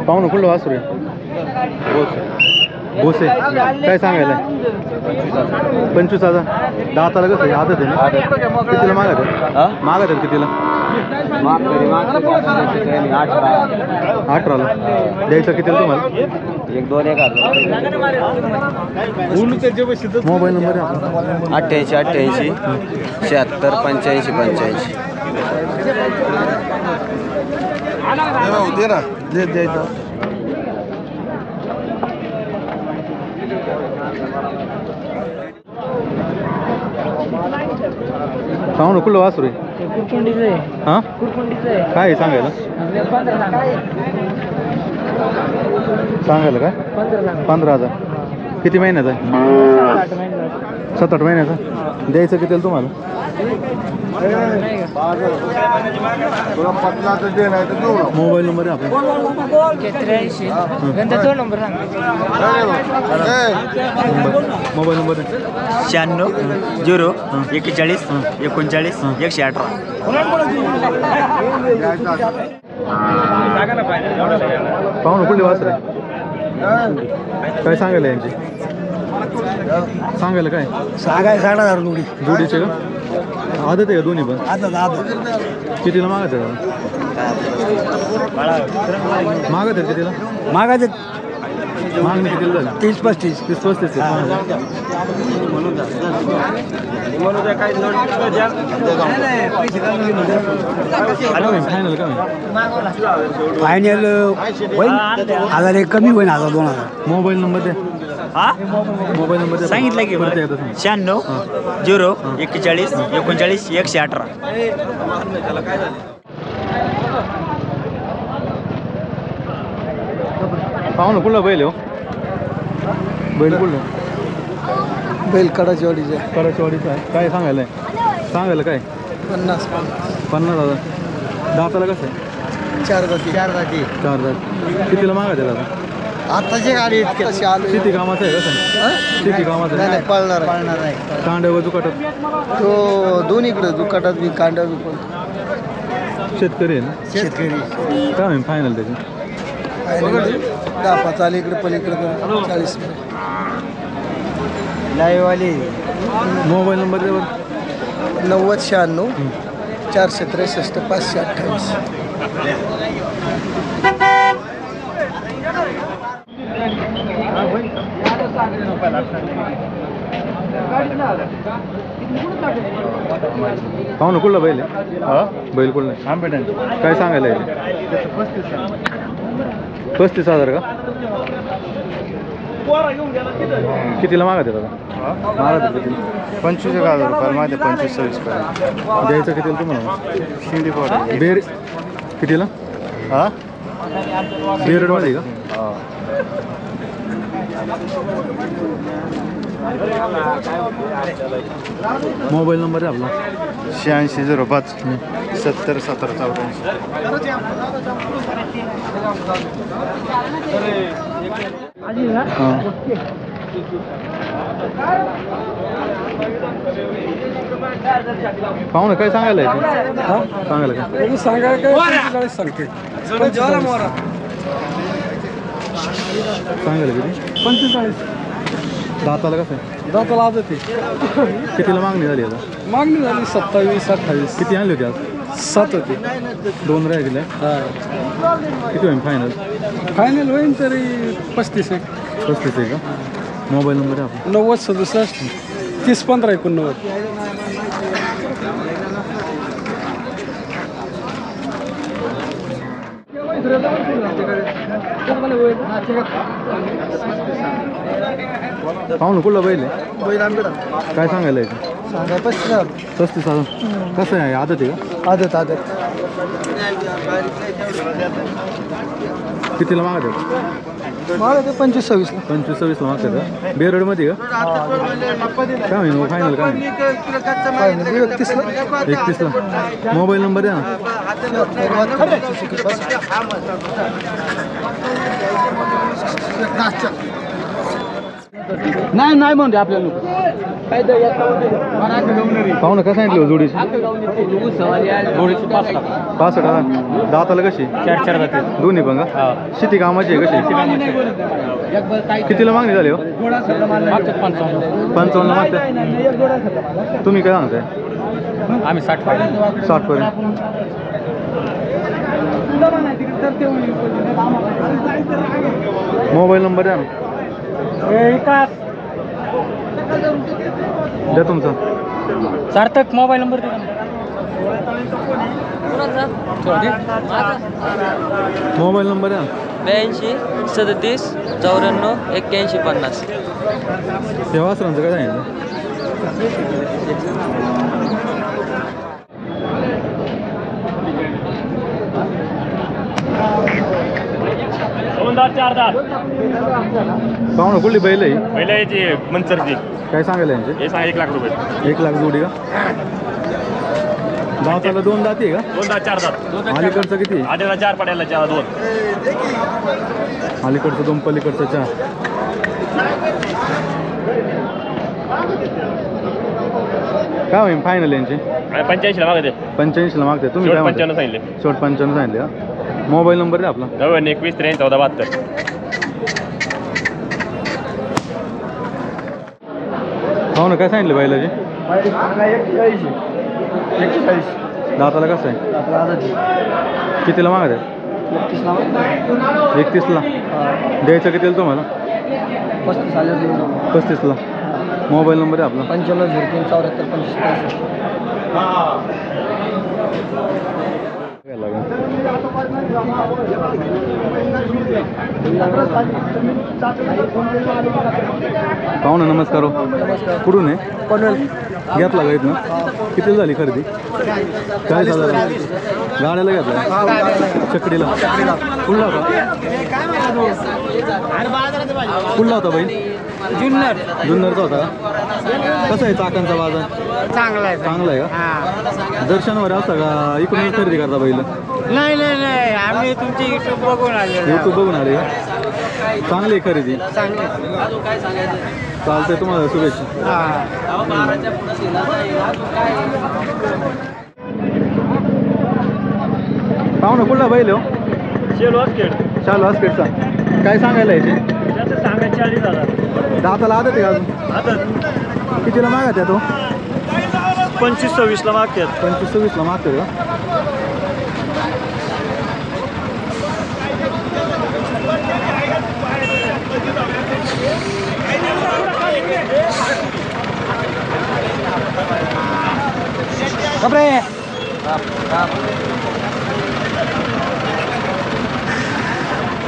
पाहून कुठलं वासरू आहे? भोसे काय सांगायला? 25,000. दाताला कसं आहे? आदत आहे ना? कितीला मागत आहे? मागत आहे कितीला? 18ला. द्यायचं कितीला तुम्हाला? 1-2-1 मोबाईल नंबर आहे 88 88 76 85 85. दे ना द्यायचं. सांगू ना कुठलं वासरू आहे? हां काय आहे सांगायला? सांगायला काय? 15,000. किती महिन्याचा आहे? 7-8 महिन्याचा. द्यायचं कितीला तुम्हाला? मोबाईल नंबर आहे आपला? 83 नंबर मोबाईल नंबर आहे 96 0 41 39 118. पाहू ना कुठली वासर आहे? काय सांगायला यांची? सांगायला काय? सांगणार जोडीचे का? आदत आहे का दोन्ही पण? कितीला मागत आहे? मागत आहे कितीला? मागायचे मागणी कितीला झाली? 30-35. 30-35. फायनल का? फायनल होईल 1000 कमी होईल 1000-2000. मोबाईल नंबर द्या. मोबाईल नंबर द्या. सांगितलं की परत एकदा सांगा. 96 0 41 39 118. पाहू ना कुठला बैल हो? बैल कुठलं? बैल कडाचीवाडीचे कराचवाडीचा आहे. काय सांगायला? सांगायला काय? 50,000. दाताला कसं आहे? 4 जाती 4 4 दात. कितीला मागायचं दादा? आताची गाडी कशी आलो शेती कामाचं आहे कसं? शेती कामाचं आहे. पळणार आहे कांड्यावर दुकाटात तो दोन्हीकडे दुकाटात बी कांड्या बी पण शेतकरी आहे ना? शेतकरी काय होईल फायनल त्याची? 10-5 आले इकडे पलीकडे 40. लाईवाली मोबाईल नंबर द्यावर. 90 96 463 528. पाहू ना कुठला बैल आहे? बैल कुठला आहे? काय सांगायला आहे? 35,000 का? कितीला मागत आहे दादा? मागत आहे कितीला? 25,000 रुपये माहिती 25-26 पर्यंत. द्यायचं कितीला तुम्हाला? शिंदी पोट बेर कितीला? हा बेरडवाडी का? मोबाईल नंबर आहे आपला? 86 05 70 17 84. हां पाहू ना काय सांगायला आहे? सांगायला काय? सांगते सांगायला किती? 45. दाताला कसं आहे? दाताला आदत आहे. कितीला मागणी झाली आता? मागणी झाली 27-28. किती आणली होती आज? 7 होते. 2 राहिले. किती होईल फायनल? फायनल होईल तरी 35 आहे. 35 आहे का? मोबाईल नंबर आहे आपला? 90 67 30 15 89. पाहू ना कुठला बैल आहे? बैल आंबेडा काय सांगायला आहे? 35,000. कसं आहे? आदत आहे का? आदत कितीला मागत आहे? मला ते 25-26 25-26ला मागतात का? बेरडमध्ये का? काय होईल फायनल काय? 31ला. मोबाईल नंबर द्या ना. नाही नाही म्हणते आपल्याला पाहुणं कसं सांगितलं जोडीची? जोडीची 65,000. दाताला कशी? 4 जाते. दोन्ही पण का? शेती कामाची आहे कशी? कितीला मागणी झाली हो? 55 मागते. तुम्ही काय सांगताय? आम्ही 60 60 पर्यंत. मोबाईल नंबर द्या ना. द्या तुमचा. सार्थक मोबाईल नंबर मोबाईल नंबर द्या. 82 37 94 81 50. तेव्हा सरांचं काय सांगितलं? पाहुणं कुठली बैल आहे? पहिल्या याची मनसरची काय सांगायला यांचे? हे सांग 1 लाख रुपये. 1 लाख जोडी का? दाताला 2 दाती आहे का? 2 दात 4 दात. अलीकडचं किती? आधीला 4 पड्याला 2. अलीकडचं 2 पलीकडचं 4. काय होईल फायनल यांची? 85 ला मागते. 85ला मागते. तुम्ही काय म्हणता? 95 सांगितले. शेवट 95 सांगितले का? मोबाईल नंबर द्या आपला. 91 21 73 14 72. हो ना, काय सांगितलं बैलाचे? दाताला कसं आहे? कितीला मागत आहे? 31ला. द्यायचं कितीला तुम्हाला? 35ला. मोबाईल नंबर आहे आपला. 95 03 74 25. पाहुणा नमस्कार. कुठून आहे? घेतला का इथनं? किती झाली खरेदी? 40,000. गाड्याला घेतला? चकडीला. कुठला होता? कुठला होता बाई? जुन्नरचा होता का? कसा आहे चाकांचा बाजार? चांगला आहे. चांगला आहे का? दर्शनवर असता का इकडूनच खरेदी करता बैल? नाही नाही नाही, आम्ही तुमची युट्यूब बघून आले. यूट्यूब बघून आले का? चांगली आहे खरेदी. चालतंय, तुम्हाला शुभेच्छा. पाहुणं कुठला बैल हो? शालू हॉस्पिटलचा. काय सांगायला याचे? सांगा 40,000. दाताला आदत आहे का अजून? कितीला मागत आहे तो? 25-26 ला मागतात. 25-26ला मागतोय का?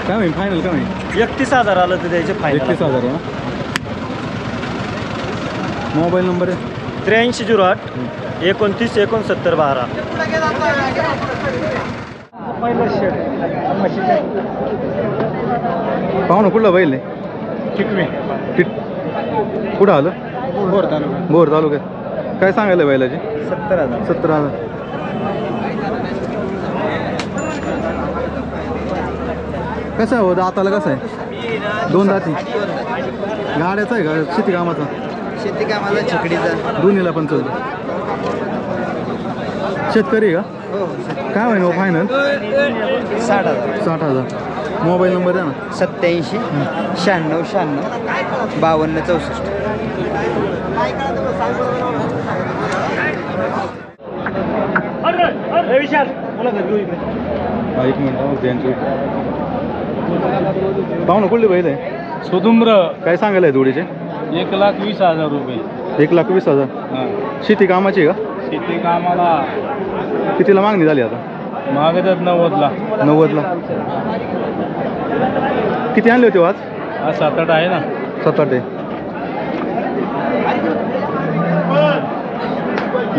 काय होईल फायनल? काय होईल? 31,000 आलं तर द्यायचे फायनल. 31,000 आहे. मोबाईल नंबर आहे? 83 08 29 69 12. पाहुणं कुठला बैल आहे? कुठं आलं? बोर तालुक्यात. काय सांगायला बैलाचे? 70,000. कसं आहे हो? दाताला कसं आहे? 2 दाती. गाड्याचा आहे का शेती कामाचा? शेती कामाला छकडीचा. दोन्हीला पण चालतं. शेतकरी आहे का? काय होईल हो फायनल? 60,000. मोबाईल नंबर द्या ना. 87 96 96 52 64. एक मिनिट त्यांची. पाहुणं कुठली बैल आहे? सुदुम्र. काय सांगायला आहे जोडीचे? 1,20,000 रुपये. 1,20,000. शेती कामाची आहे का? शेती कामाला कितीला मागणी झाली आता? मागतात 90ला. 90ला. किती आणले होते आज? 7-8 आहे ना. 7-8 आहे.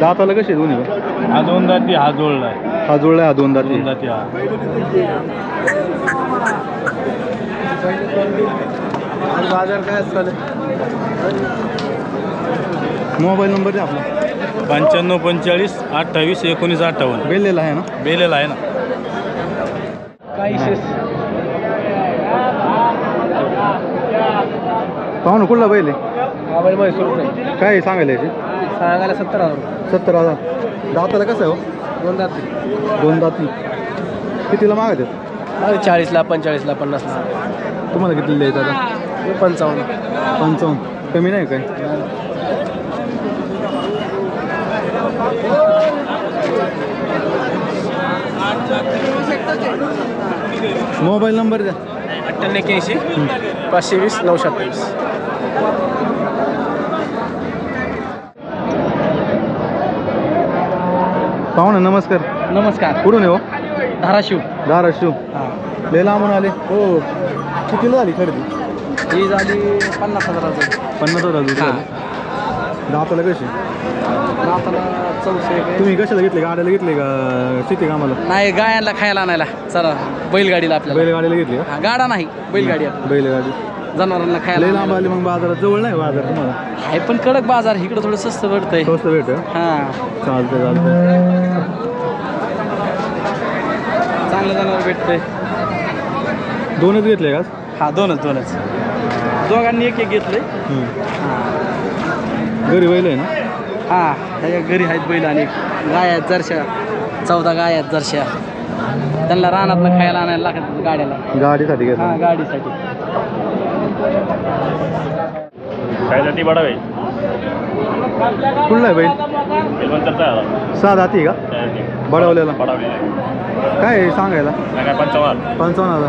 दाताला कशी आहे दोन्ही? हा 2 दाती, हा जोडला आहे. हा जुळला आहे, हा 2 दाती. 2 दाती हा. बाजार काय असतं? मोबाईल नंबर द्या आपला. 95 45 28 19 58. बेलेला आहे ना? बेलेला आहे ना. काय पाहू ना कुठला बैल आहे? मोबाईल म्हैसूरचं आहे. काय सांगायला याचे? सांगायला 70,000. 70,000. दाताला कसं आहे हो? 2 दात. 2 दाती. कितीला मागत आहेत? 40ला 45ला 50ला. तुम्हाला किती द्यायचं आता? 55. 55. कमी नाही काय? मोबाईल नंबर द्या. 9881 520 927. पाहुणा नमस्कार. नमस्कार. कुठून आहे हो? धाराशिव. धाराशिव. लय लांबून आले. हो. कितीला झाली खरेदी? ही झाली 50,000. 50,000 झाली. दाताला कशी? दाताला 400. तुम्ही कशाला घेतले? गाड्याला घेतले का शेती कामाला? नाही गायांना खायला आणायला चला बैलगाडीला आपल्याला. बैलगाडीला घेतली का? हा, गाडा नाही बैलगाडी आपली. बैलगाडी. जनावरांना खायला लय लांब आली मग बाजारात. जवळ नाही बाजार तुम्हाला? आहे पण कडक बाजार इकडं थोडं स्वस्त पडतंय. स्वस्त भेट. हा चालतंय चालतंय. चांगलं जनावर भेटतंय. दोनच घेतले का? हा दोनच दोघांनी एक घेतलंय. घरी बैल आहे ना? हा ह्याच्या घरी आहेत बैल आणि गाय आहेत जरशा. 14 गाय आहेत जरशा. त्यांना रानातनं खायला आणायला लागतात गाड्याला. गाडीसाठी घेतलं. हा गाडीसाठी. खायसाठी बडावे कुठला आहे बैल? सहा दाती का? बडवलेला. काय आहे सांगायला? 55,000.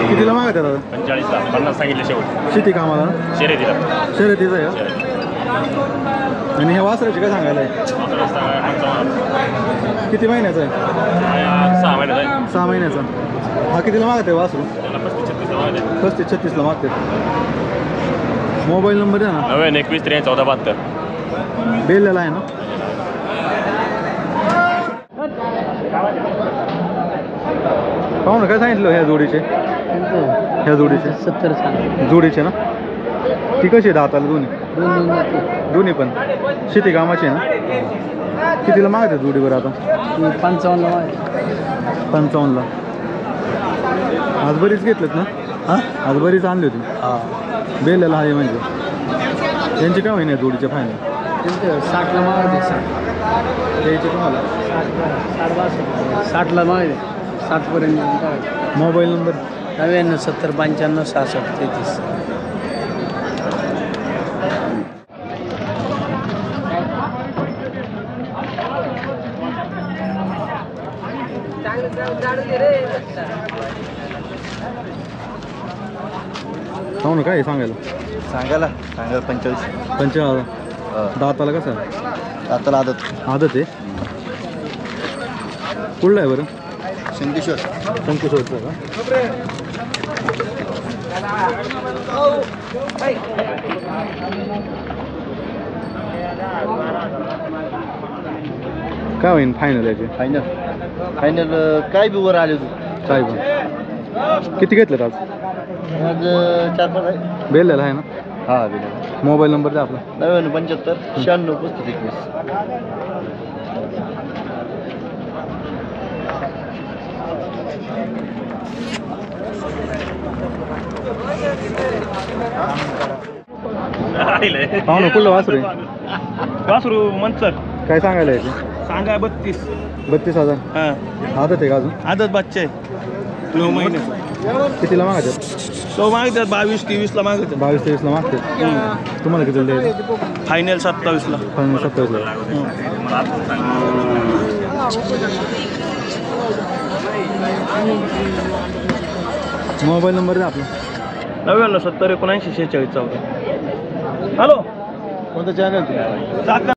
कितीला मागत आहे दादा? 45ला 50 सांगितले शेवट. शेती कामाला ना? शर्यतीला. शर्यतीचं आहे का? आणि हे वासराची काय सांगायला आहे? किती महिन्याचं आहे? 6 महिन्याचा. 6 महिन्याचा. हा कितीला मागत आहे वासरू? 35-36ला मागते. मोबाईल नंबर द्या ना. 91-23-14-72. बेललेला आहे ना? पाहू ना काय सांगितलं ह्या जोडीचे? ह्या जोडीचे 70 जोडीचे ना? ती कशी आहे दाताला दोन्ही? दोन्ही पण शेती कामाची आहे ना? कितीला मागत आहे जोडीवर आता? 55ला. आज बरीच घेतलेत ना? हां आज बरीच आणली होती. बेलेला आहे म्हणजे. यांचे काय महिने जोडीचे फायनल? 60ला मागायचे. 60 द्यायचे तुम्हाला? 60ला मागायचे. 60 पर्यंत. Mobile number? 99 70 95 66 33. पाहू ना काय सांगायला? सांगायला 45. 55,000. दाताला कसं आहे? आता आदत आदत आहे. कुठला आहे बरं? शंकेश्वर. शंकेश्वरचं का? काय होईन फायनल याचे? फायनल काय बी वर आले तू? काय पण किती घेतलेत आज? 4-5 आहे. बेललेला आहे ना? हा मोबाईल नंबर द्या आपला. 99 75 96 35 पाहू ना कुठलं वासरू आहे? वासरू मंचर. काय सांगायला याचे? सांगा 32. 32,000. हां आदत आहे का अजून? आदत बच्चा आहे. 9 महिने. कितीला मागतात? तो मागतात 22-23ला मागतात. 22-23ला मागतात. तुम्हाला कितीला द्यायचं? फायनल 27ला. 27ला. मोबाईल नंबर द्या आपला. 99 70 79 46 14. हॅलो कोणतं चॅनल?